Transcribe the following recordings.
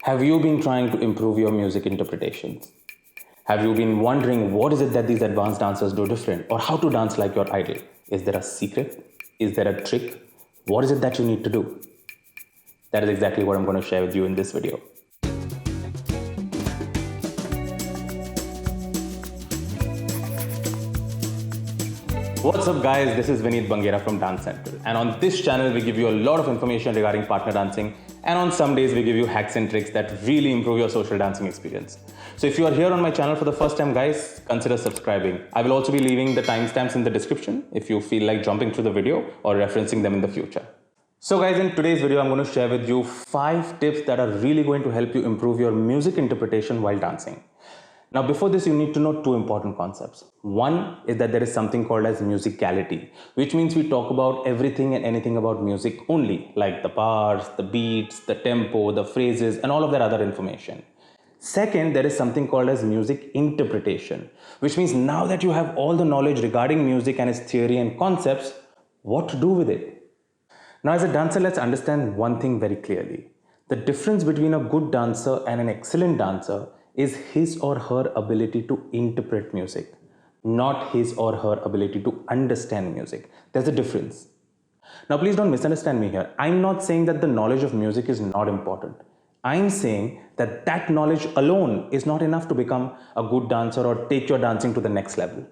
Have you been trying to improve your music interpretations? Have you been wondering what is it that these advanced dancers do different or how to dance like your idol? Is there a secret? Is there a trick? What is it that you need to do? That is exactly what I'm going to share with you in this video. What's up guys, this is Vineet Bangera from Dance Central, and on this channel we give you a lot of information regarding partner dancing, and on some days we give you hacks and tricks that really improve your social dancing experience. So if you are here on my channel for the first time guys, consider subscribing. I will also be leaving the timestamps in the description if you feel like jumping through the video or referencing them in the future. So guys, in today's video I'm going to share with you 5 tips that are really going to help you improve your music interpretation while dancing. Now before this you need to know 2 important concepts. One is that there is something called as musicality, which means we talk about everything and anything about music only, like the bars, the beats, the tempo, the phrases and all of that other information. Second, there is something called as music interpretation, which means now that you have all the knowledge regarding music and its theory and concepts, what to do with it? Now as a dancer, let's understand one thing very clearly. The difference between a good dancer and an excellent dancer is his or her ability to interpret music, not his or her ability to understand music. There's a difference. Now please don't misunderstand me here. I'm not saying that the knowledge of music is not important. I'm saying that that knowledge alone is not enough to become a good dancer or take your dancing to the next level.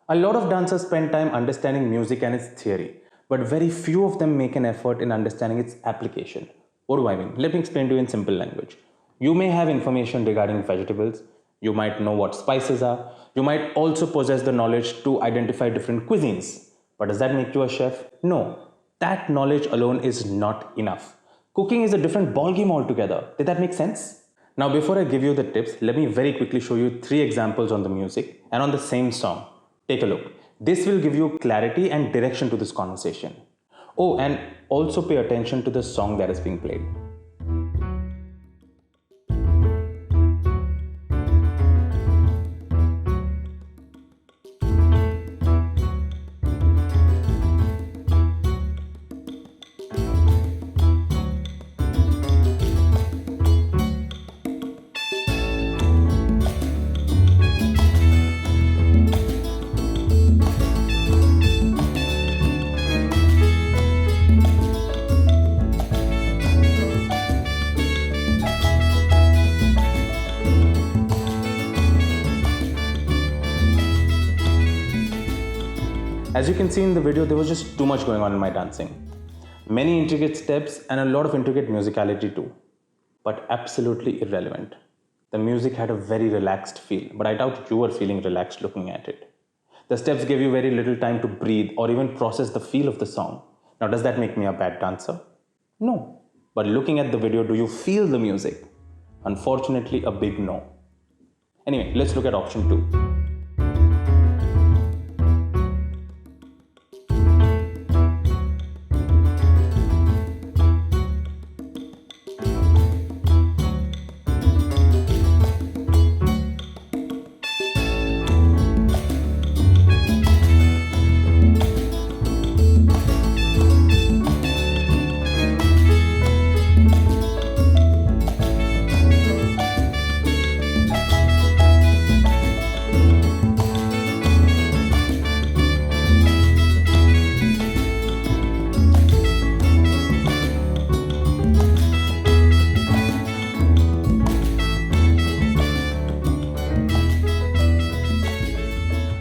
A lot of dancers spend time understanding music and its theory, but very few of them make an effort in understanding its application. What do I mean? Let me explain to you in simple language. You may have information regarding vegetables, you might know what spices are, you might also possess the knowledge to identify different cuisines. But does that make you a chef? No, that knowledge alone is not enough. Cooking is a different ballgame altogether. Did that make sense? Now before I give you the tips, let me very quickly show you 3 examples on the music and on the same song. Take a look. This will give you clarity and direction to this conversation. Oh, and also pay attention to the song that is being played. As you can see in the video, there was just too much going on in my dancing. Many intricate steps and a lot of intricate musicality too, but absolutely irrelevant. The music had a very relaxed feel, but I doubt you were feeling relaxed looking at it. The steps gave you very little time to breathe or even process the feel of the song. Now, does that make me a bad dancer? No. But looking at the video, do you feel the music? Unfortunately, a big no. Anyway, let's look at option 2.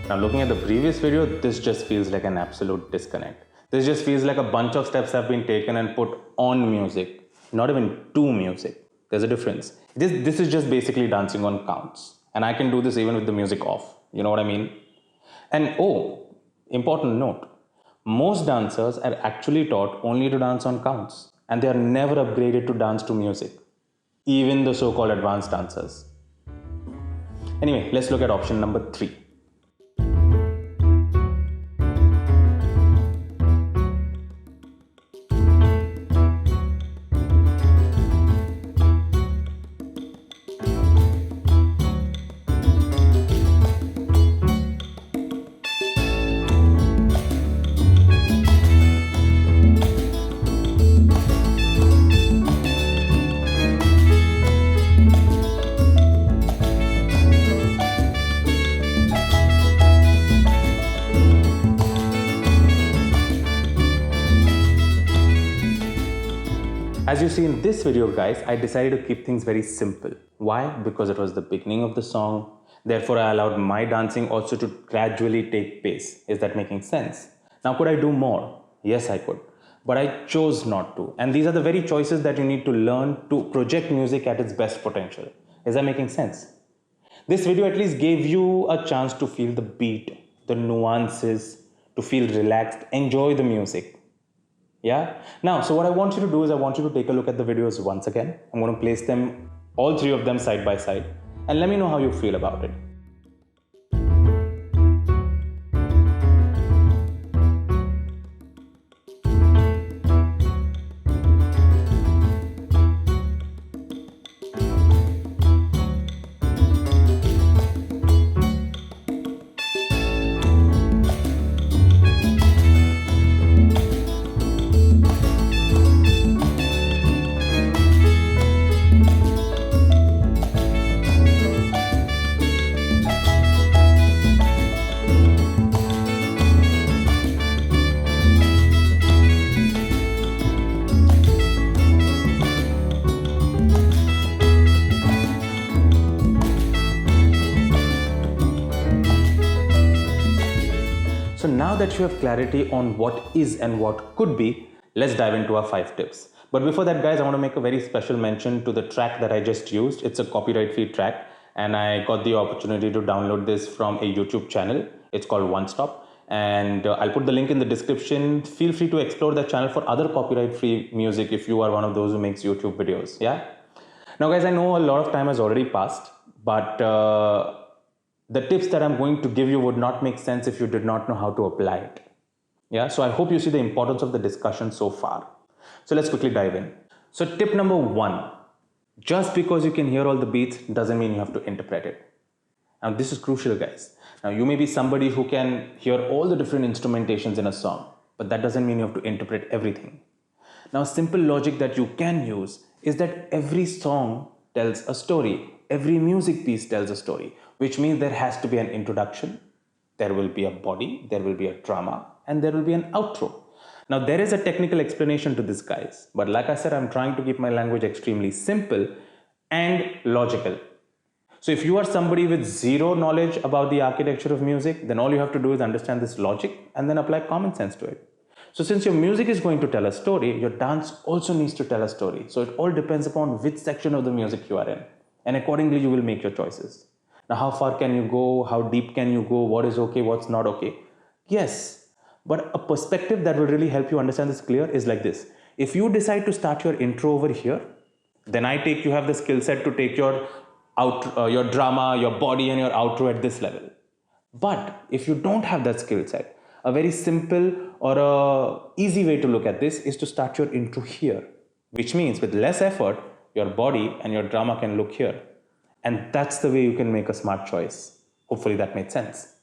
Now looking at the previous video, this just feels like an absolute disconnect. This just feels like a bunch of steps have been taken and put on music, not even to music. There's a difference. This is just basically dancing on counts. And I can do this even with the music off. You know what I mean? And oh, important note. Most dancers are actually taught only to dance on counts. And they are never upgraded to dance to music. Even the so-called advanced dancers. Anyway, let's look at option number 3. as you see in this video, guys, I decided to keep things very simple. Why? Because it was the beginning of the song. Therefore, I allowed my dancing also to gradually take pace. Is that making sense? Now, could I do more? Yes, I could. But I chose not to. And these are the very choices that you need to learn to project music at its best potential. Is that making sense? This video at least gave you a chance to feel the beat, the nuances, to feel relaxed, enjoy the music. Yeah? Now, so what I want you to do is I want you to take a look at the videos once again. I'm going to place them, all three of them side by side, and let me know how you feel about it. So now that you have clarity on what is and what could be, let's dive into our 5 tips. But before that, guys, I want to make a very special mention to the track that I just used. It's a copyright-free track, and I got the opportunity to download this from a YouTube channel. It's called One Stop, and I'll put the link in the description. Feel free to explore that channel for other copyright-free music if you are one of those who makes YouTube videos. Yeah. Now, guys, I know a lot of time has already passed, but the tips that I'm going to give you would not make sense if you did not know how to apply it. Yeah, so I hope you see the importance of the discussion so far. So let's quickly dive in. So tip number 1, just because you can hear all the beats doesn't mean you have to interpret it. Now this is crucial, guys. Now you may be somebody who can hear all the different instrumentations in a song, but that doesn't mean you have to interpret everything. Now simple logic that you can use is that every song tells a story. Every music piece tells a story, which means there has to be an introduction, there will be a body, there will be a drama, and there will be an outro. Now there is a technical explanation to this, guys, but like I said, I'm trying to keep my language extremely simple and logical. So if you are somebody with zero knowledge about the architecture of music, then all you have to do is understand this logic and then apply common sense to it. So since your music is going to tell a story, your dance also needs to tell a story. So it all depends upon which section of the music you are in. And accordingly, you will make your choices. Now, how far can you go? How deep can you go? What is okay? What's not okay? Yes, but a perspective that will really help you understand this clear is like this. If you decide to start your intro over here, then you have the skill set to take your drama, your body, and your outro at this level. But if you don't have that skill set, a very simple or a easy way to look at this is to start your intro here, which means with less effort, your body and your drama can look here. And that's the way you can make a smart choice. Hopefully that made sense.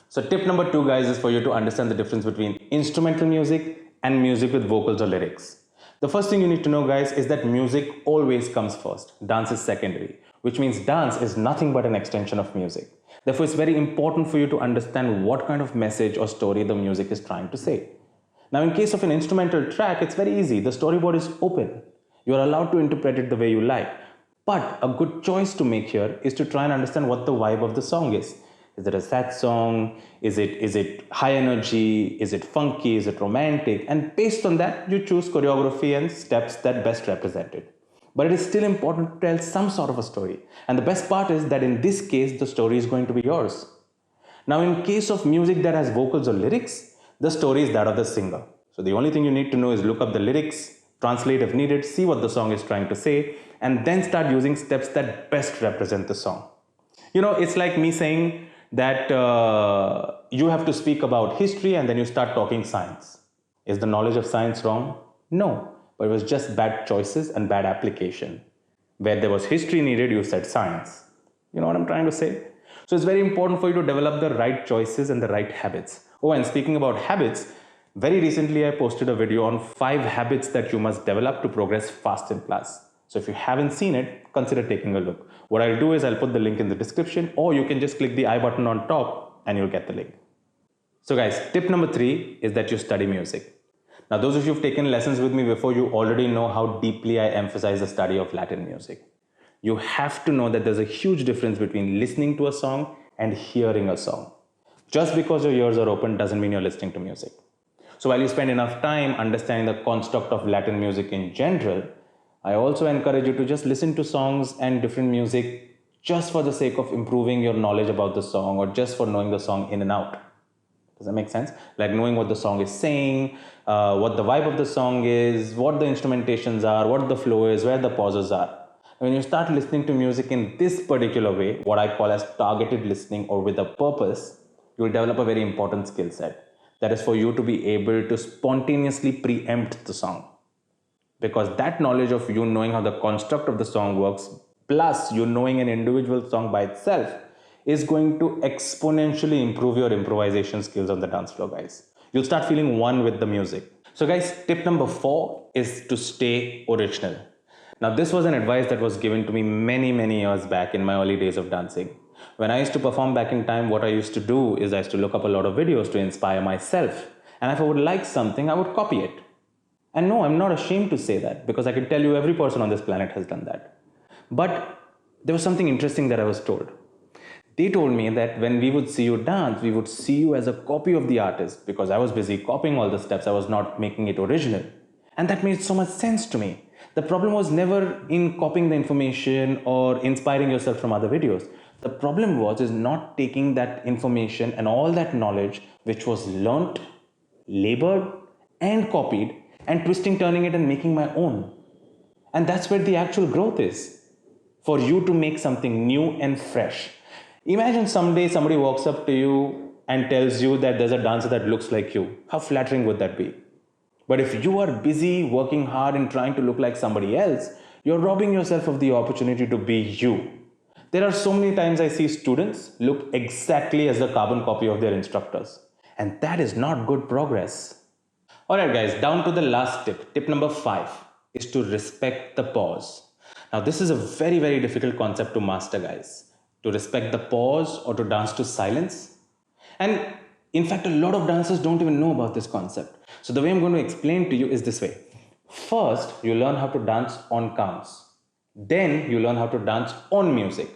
So tip number 2, guys, is for you to understand the difference between instrumental music and music with vocals or lyrics. The first thing you need to know, guys, is that music always comes first. Dance is secondary, which means dance is nothing but an extension of music. Therefore, it's very important for you to understand what kind of message or story the music is trying to say. Now, in case of an instrumental track, it's very easy. The storyboard is open. You are allowed to interpret it the way you like. But a good choice to make here is to try and understand what the vibe of the song is. Is it a sad song? Is it high energy? Is it funky? Is it romantic? And based on that, you choose choreography and steps that best represent it. But it is still important to tell some sort of a story. And the best part is that in this case, the story is going to be yours. Now, in case of music that has vocals or lyrics, the story is that of the singer. So the only thing you need to know is look up the lyrics, translate if needed, see what the song is trying to say, and then start using steps that best represent the song. You know, it's like me saying that you have to speak about history and then you start talking science. Is the knowledge of science wrong? No, but it was just bad choices and bad application. Where there was history needed, you said science. You know what I'm trying to say? So it's very important for you to develop the right choices and the right habits. Oh, and speaking about habits, very recently I posted a video on 5 habits that you must develop to progress fast in class. So if you haven't seen it, consider taking a look. What I'll do is I'll put the link in the description, or you can just click the I button on top and you'll get the link. So guys, tip number 3 is that you study music. Now, those of you who've taken lessons with me before, you already know how deeply I emphasize the study of Latin music. You have to know that there's a huge difference between listening to a song and hearing a song. Just because your ears are open doesn't mean you're listening to music. So while you spend enough time understanding the construct of Latin music in general, I also encourage you to just listen to songs and different music just for the sake of improving your knowledge about the song or just for knowing the song in and out. Does that make sense? Like knowing what the song is saying, what the vibe of the song is, what the instrumentations are, what the flow is, where the pauses are. When you start listening to music in this particular way, what I call as targeted listening or with a purpose, you will develop a very important skill set. That is for you to be able to spontaneously preempt the song. Because that knowledge of you knowing how the construct of the song works, plus you knowing an individual song by itself, is going to exponentially improve your improvisation skills on the dance floor, guys. You'll start feeling one with the music. So guys, tip number 4 is to stay original. Now, this was an advice that was given to me many years back in my early days of dancing. When I used to perform back in time, what I used to do is I used to look up a lot of videos to inspire myself. And if I would like something, I would copy it. And no, I'm not ashamed to say that because I can tell you every person on this planet has done that. But there was something interesting that I was told. They told me that when we would see you dance, we would see you as a copy of the artist because I was busy copying all the steps. I was not making it original. And that made so much sense to me. The problem was never in copying the information or inspiring yourself from other videos. The problem was not taking that information and all that knowledge which was learnt, labored and copied and twisting, turning it and making my own. And that's where the actual growth is. For you to make something new and fresh. Imagine someday somebody walks up to you and tells you that there's a dancer that looks like you. How flattering would that be? But if you are busy working hard and trying to look like somebody else, you're robbing yourself of the opportunity to be you. There are so many times I see students look exactly as the carbon copy of their instructors. And that is not good progress. Alright guys, down to the last tip. Tip number 5 is to respect the pause. Now this is a very difficult concept to master, guys. To respect the pause or to dance to silence. And in fact, a lot of dancers don't even know about this concept. So the way I'm going to explain to you is this way. First, you learn how to dance on counts. Then you learn how to dance on music.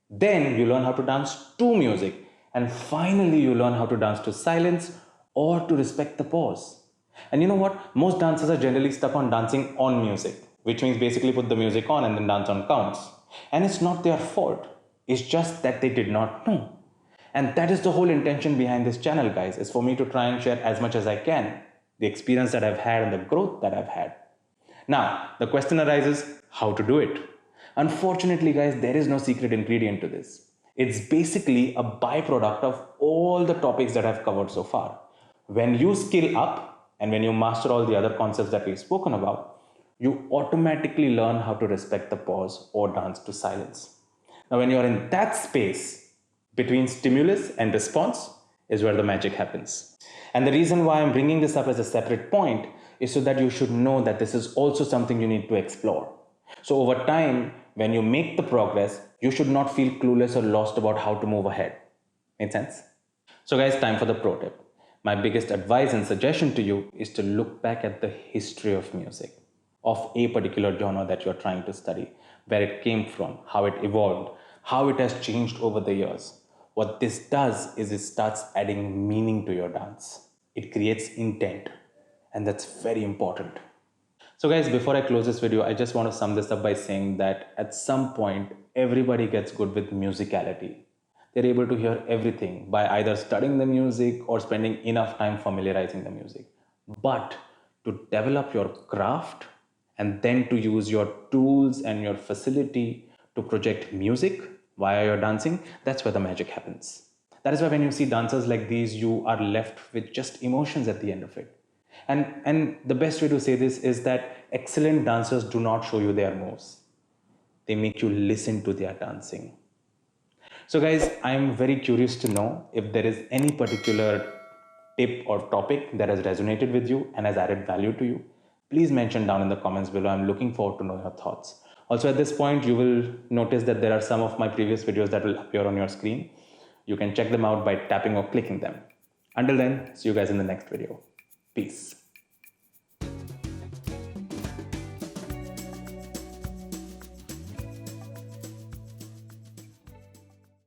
Then you learn how to dance to music. And finally, you learn how to dance to silence or to respect the pause. And you know what? Most dancers are generally stuck on dancing on music, which means basically put the music on and then dance on counts. And it's not their fault. It's just that they did not know. And that is the whole intention behind this channel, guys, is for me to try and share as much as I can, the experience that I've had and the growth that I've had. Now, the question arises, how to do it? Unfortunately, guys, there is no secret ingredient to this. It's basically a byproduct of all the topics that I've covered so far. When you skill up and when you master all the other concepts that we've spoken about, you automatically learn how to respect the pause or dance to silence. Now, when you're in that space between stimulus and response is where the magic happens. And the reason why I'm bringing this up as a separate point is so that you should know that this is also something you need to explore. So over time, when you make the progress, you should not feel clueless or lost about how to move ahead. Make sense? So guys, time for the pro tip. My biggest advice and suggestion to you is to look back at the history of music, of a particular genre that you're trying to study, where it came from, how it evolved, how it has changed over the years. What this does is it starts adding meaning to your dance. It creates intent, and that's very important. So guys, before I close this video, I just want to sum this up by saying that at some point, everybody gets good with musicality. They're able to hear everything by either studying the music or spending enough time familiarizing the music. But to develop your craft and then to use your tools and your facility to project music via your dancing, that's where the magic happens. That is why when you see dancers like these, you are left with just emotions at the end of it. And the best way to say this is that excellent dancers do not show you their moves. They make you listen to their dancing. So guys, I'm very curious to know if there is any particular tip or topic that has resonated with you and has added value to you. Please mention down in the comments below. I'm looking forward to know your thoughts. Also at this point, you will notice that there are some of my previous videos that will appear on your screen. You can check them out by tapping or clicking them. Until then, see you guys in the next video. Peace.